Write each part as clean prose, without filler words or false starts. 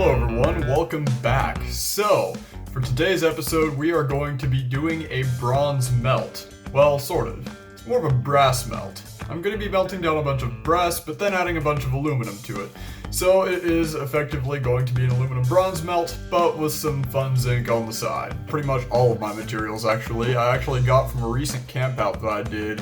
Hello everyone, welcome back. So, for today's episode we are going to be doing a bronze melt. Well, sort of. It's more of a brass melt. I'm going to be melting down a bunch of brass, but then adding a bunch of aluminum to it. So it is effectively going to be an aluminum bronze melt, but with some fun zinc on the side. Pretty much all of my materials, actually. I actually got from a recent camp out that I did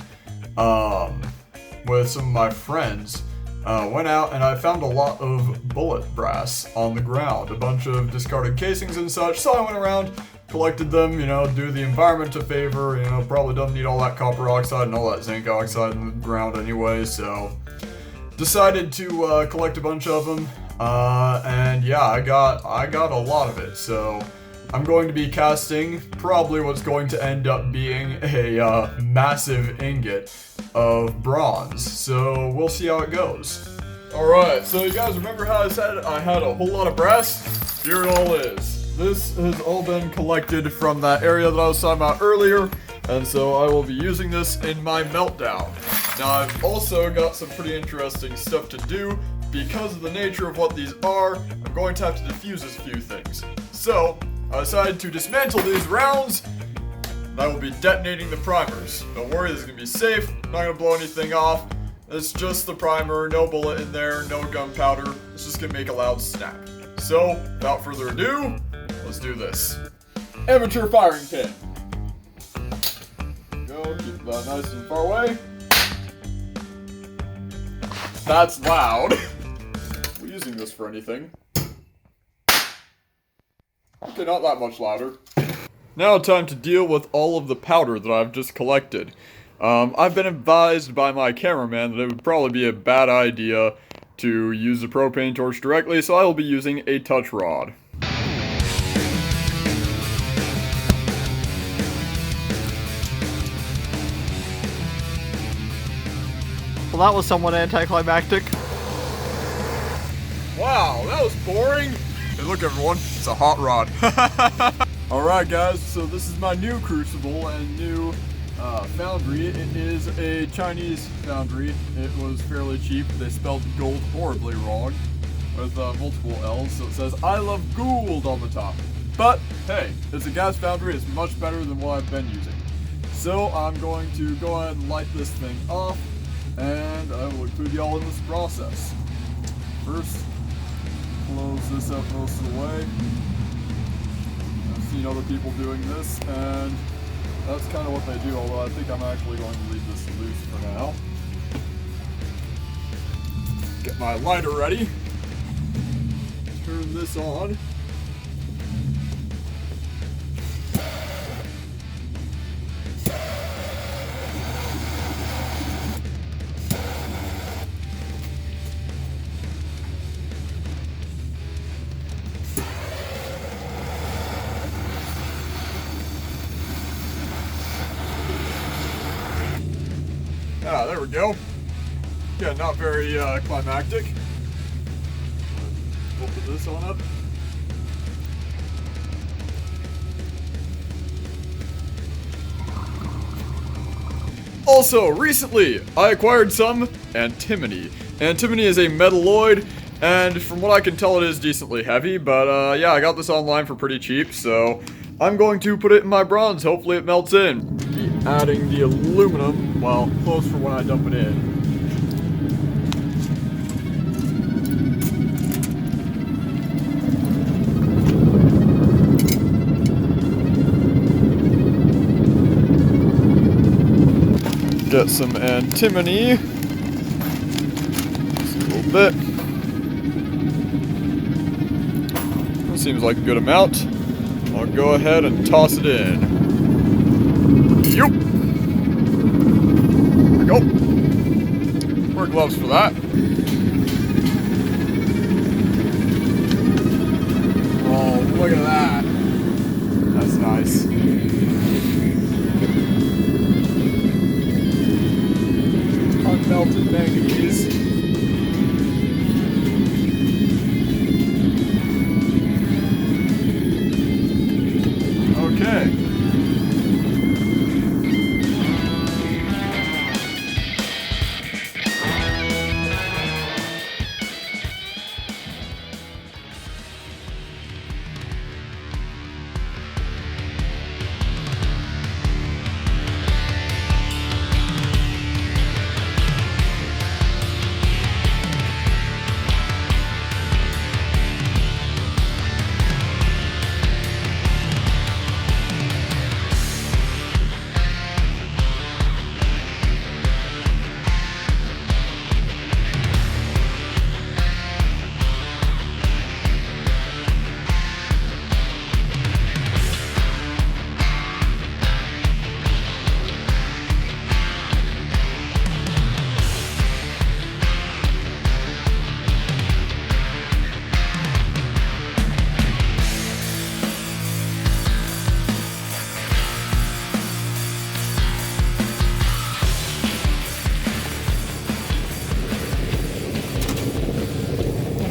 with some of my friends. Went out and I found a lot of bullet brass on the ground, a bunch of discarded casings and such, so I went around, collected them, do the environment a favor, probably doesn't need all that copper oxide and all that zinc oxide in the ground anyway, so decided to collect a bunch of them, and yeah, I got a lot of it, so I'm going to be casting probably what's going to end up being a massive ingot of bronze, so we'll see how it goes. Alright, so you guys remember how I said I had a whole lot of brass? Here it all is. This has all been collected from that area that I was talking about earlier, and so I will be using this in my meltdown. Now I've also got some pretty interesting stuff to do. Because of the nature of what these are, I'm going to have to defuse a few things. So, I decided to dismantle these rounds, and I will be detonating the primers. Don't worry, this is going to be safe, I'm not going to blow anything off. It's just the primer, no bullet in there, no gunpowder. It's just going to make a loud snap. So, without further ado, let's do this. Amateur firing pin. Go, keep that nice and far away. That's loud. Are we using this for anything? Okay, not that much louder. Now time to deal with all of the powder that I've just collected. I've been advised by my cameraman that it would probably be a bad idea to use the propane torch directly, so I will be using a touch rod. Well, that was somewhat anticlimactic. Wow, that was boring. Hey, look everyone, it's a hot rod. Alright guys, so this is my new crucible and new foundry. It is a Chinese foundry. It was fairly cheap. They spelled gold horribly wrong with multiple L's, so it says I love gold on the top. But hey, it's a gas foundry. It's much better than what I've been using. So I'm going to go ahead and light this thing off, and I will include y'all in this process. First, close this up most of the way. I've seen other people doing this, and that's kind of what they do, although I think I'm actually going to leave this loose for now. Get my lighter ready. Turn this on. Ah, there we go. Yeah, not very climactic. Open this one up. Also, recently, I acquired some antimony. Antimony is a metalloid, and from what I can tell, it is decently heavy, but yeah, I got this online for pretty cheap, so I'm going to put it in my bronze. Hopefully it melts in. Be adding the aluminum, well, close for when I dump it in. Get some antimony. Just a little bit. That seems like a good amount. I'll go ahead and toss it in. Yup. There we go. Wear gloves for that. Oh, look at that. That's nice. Unmelted manganese. Okay.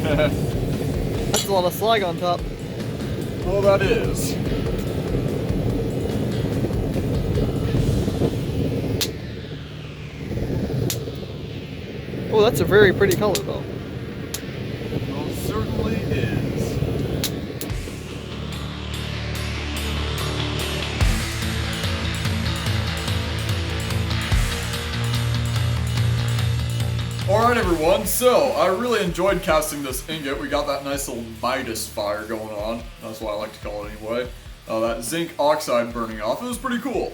That's a lot of slag on top. Oh, that is. Oh, that's a very pretty color, though. Most certainly is. Alright everyone, so I really enjoyed casting this ingot. We got that nice little Midas fire going on. That's what I like to call it anyway. That zinc oxide burning off. It was pretty cool.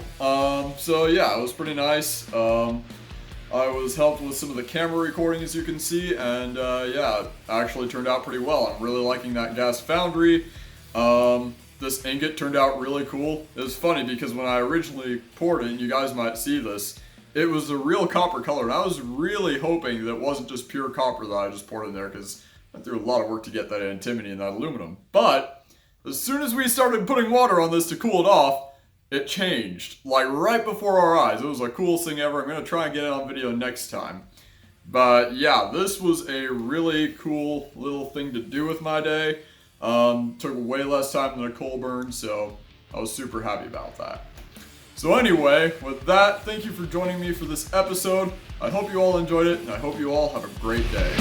So yeah, it was pretty nice. I was helped with some of the camera recording, as you can see, and yeah, it actually turned out pretty well. I'm really liking that gas foundry. This ingot turned out really cool. It was funny because when I originally poured it, and you guys might see this, it was a real copper color, and I was really hoping that it wasn't just pure copper that I just poured in there, because I threw a lot of work to get that antimony and that aluminum. But as soon as we started putting water on this to cool it off, it changed, like right before our eyes. It was the coolest thing ever. I'm going to try and get it on video next time. But yeah, this was a really cool little thing to do with my day. Took way less time than a coal burn, so I was super happy about that. So anyway, with that, thank you for joining me for this episode. I hope you all enjoyed it, and I hope you all have a great day.